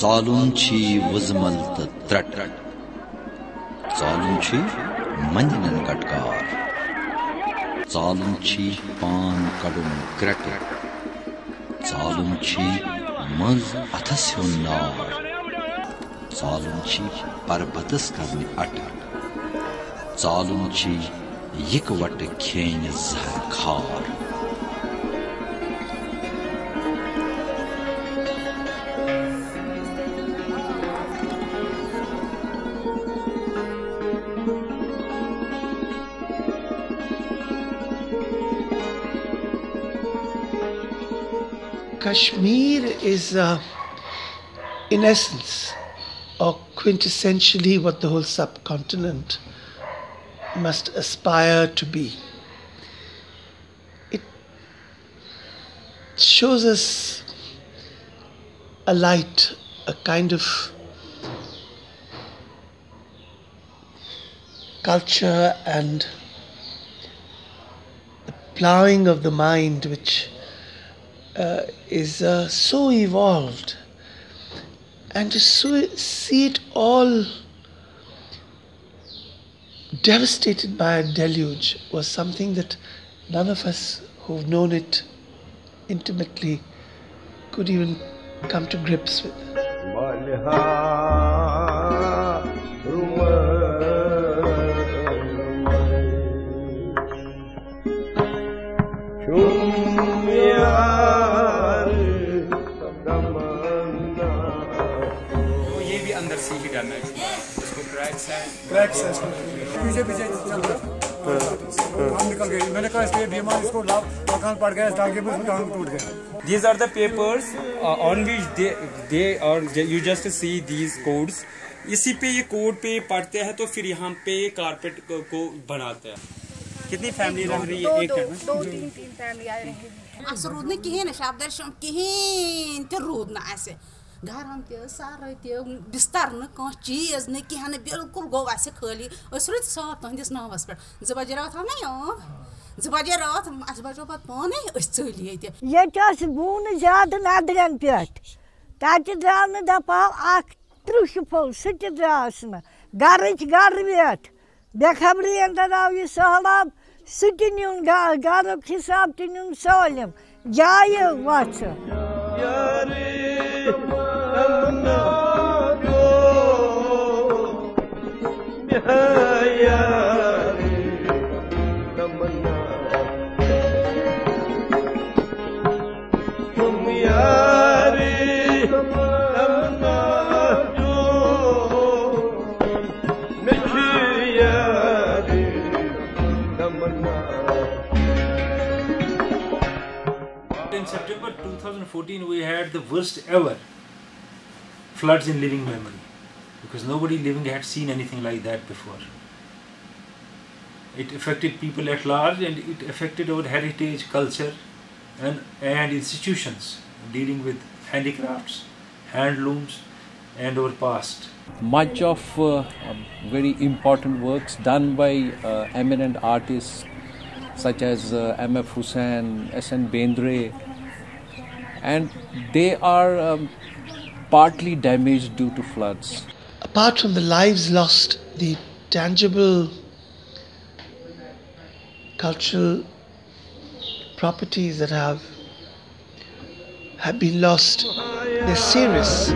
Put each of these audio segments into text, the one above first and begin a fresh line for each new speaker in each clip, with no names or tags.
Zalun chi wuzmal ta trat. Zalun chi mandinan katkar. Zalun chi pan kadun krak. Zalun chi maz athasyon nar. Zalun chi parbatas karni ata. Zalun chi yikvat khen zahar khar.
Kashmir is, in essence, or quintessentially, what the whole subcontinent must aspire to be. It shows us a light, a kind of culture and the ploughing of the mind, which is so evolved, and to see it all devastated by a deluge was something that none of us who've known it intimately could even come to grips with.
Cracks है पीछे पीछे चल रहा हम निकल गए मैंने कहा इसके बीमार इसको लाभ मकान पड़ गया टांगे में टांग टूट गए
These are the papers on which they or you just see these codes. इसी पे ये कोड पे पढ़ते हैं तो फिर यहाँ पे कारपेट को बनाते हैं. कितनी फैमिली रह रही है एक घर में?
दो तीन फैमिली आ रही है. अस रूद न कहीं शाब दर्शन कहीं ते रूद न ऐसे घर हम ते सारे ते बिस्तर न कह चीज न कहीं बिल्कुल गो ऐसे खाली अस रूद साफ तहंदिस नावस पे 2 बजे रात हम नहीं 2 बजे रात अस बजो पत पाने अस चली ये
तस बून ज्यादा नदरन पे तत द्राव न दपाव अख त्रुश फुल सह द्रावस न गरच गर वेट बेखबरी अंदर आव यह सहलाब सह नुन गरुक हिसाब तो नुन सालम जाय वच
In September 2014 we had the worst ever floods in living memory, because nobody living had seen anything like that before. It affected people at large, and it affected our heritage, culture and institutions dealing with handicrafts, handlooms and our past.
Much of very important works done by eminent artists such as M.F. Hussain, S.N. Bendre, and they are partly damaged due to floods.
Apart from the lives lost, the tangible cultural properties that have been lost, they're serious.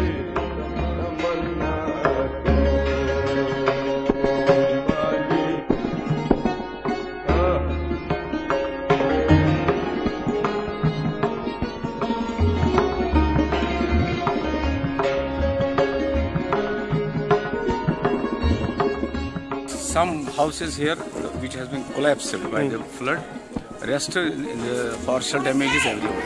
Some houses here which has been collapsed by the flood. Rest the partial damage is everywhere.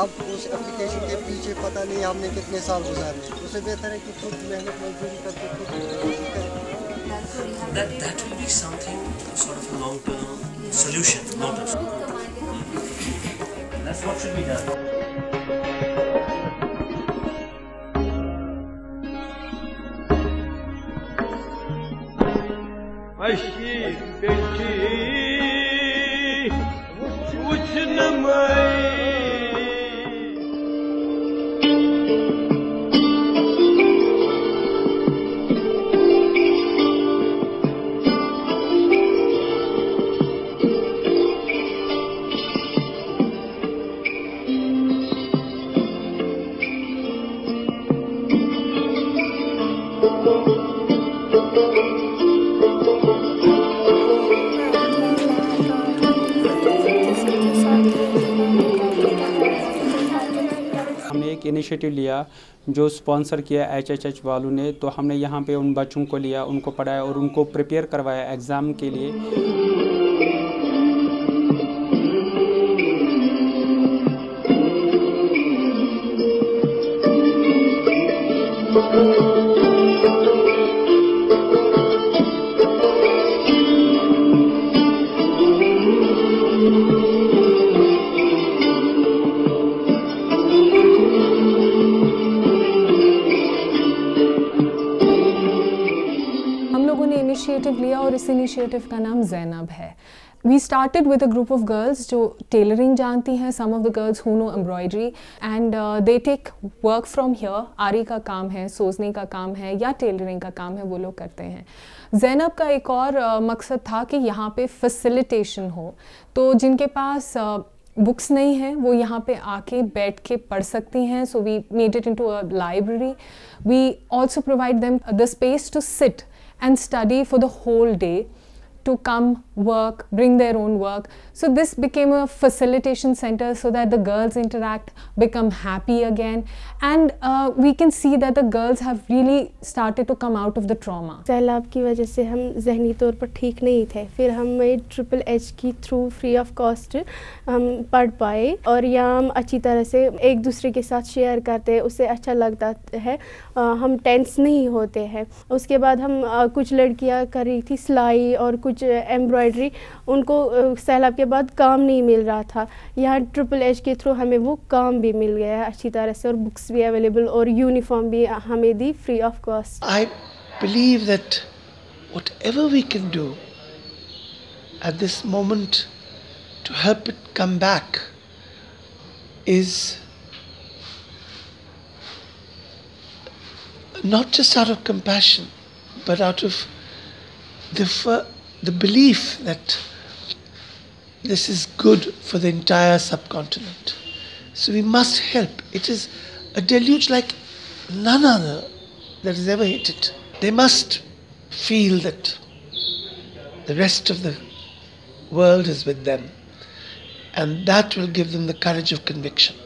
अब उस application के पीछे पता नहीं हमने कितने साल गुजारे, उससे बेहतर है कि खुद मेहनत मजदूरी करके खुद
that will be something sort of a long-term solution, not a that's what should be done.
Aşkı bekçi
एक इनिशिएटिव लिया जो स्पॉन्सर किया HHH वालों ने, तो हमने यहाँ पे उन बच्चों को लिया, उनको पढ़ाया और उनको प्रिपेयर करवाया एग्ज़ाम के लिए।
इनिशिएटिव लिया और इस इनिशिएटिव का नाम ज़ैनब है। We started with a group of girls जो टेलरिंग जानती हैं, some of the girls who know embroidery and they take work from here। आरी का काम है, सोजनी का काम है या टेलरिंग का काम है, वो लोग करते हैं। ज़ैनब का एक और मकसद था कि यहाँ पे फैसिलिटेशन हो, तो जिनके पास बुक्स नहीं हैं वो यहाँ पे आके बैठ के पढ़ सकती हैं। So we made it into a library. We also provide them the space to sit and study for the whole day, to come work, bring their own work. So this became a facilitation center so that the girls interact, become happy again, and we can see that the girls have really started to come out of the trauma.
सैलाब की वजह से हम जहनी तौर पर ठीक नहीं थे, फिर हमें HHH की थ्रू फ्री ऑफ कॉस्ट हम पढ़ पाए और यहाँ हम अच्छी तरह से एक दूसरे के साथ शेयर करते हैं, उससे अच्छा लगता है, हम टेंस नहीं होते हैं। उसके बाद हम कुछ लड़कियाँ कर रही थी सिलाई और कुछ एम्ब्रॉयडरी, उनको सैलाब के बाद काम नहीं मिल रहा था। यहाँ HHH के थ्रू हमें वो काम भी मिल गया है अच्छी तरह से और बुक्स भी अवेलेबल और यूनिफॉर्म भी हमें दी free of cost.
I believe that whatever we can do at this moment to help it come back is not just out of compassion, but out of the belief that this is good for the entire subcontinent. So we must help. It is a deluge like none other that has ever hit it. They must feel that the rest of the world is with them, and that will give them the courage of conviction,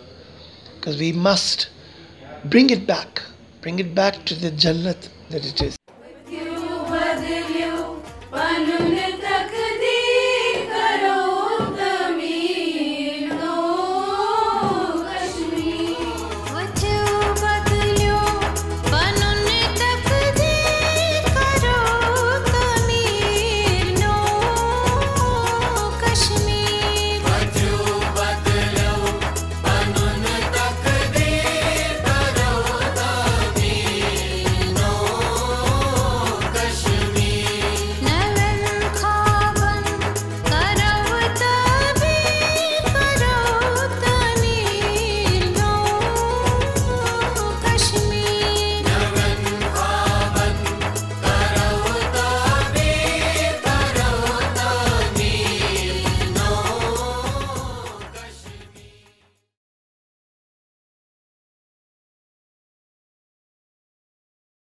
because we must bring it back to the Jannat that it is.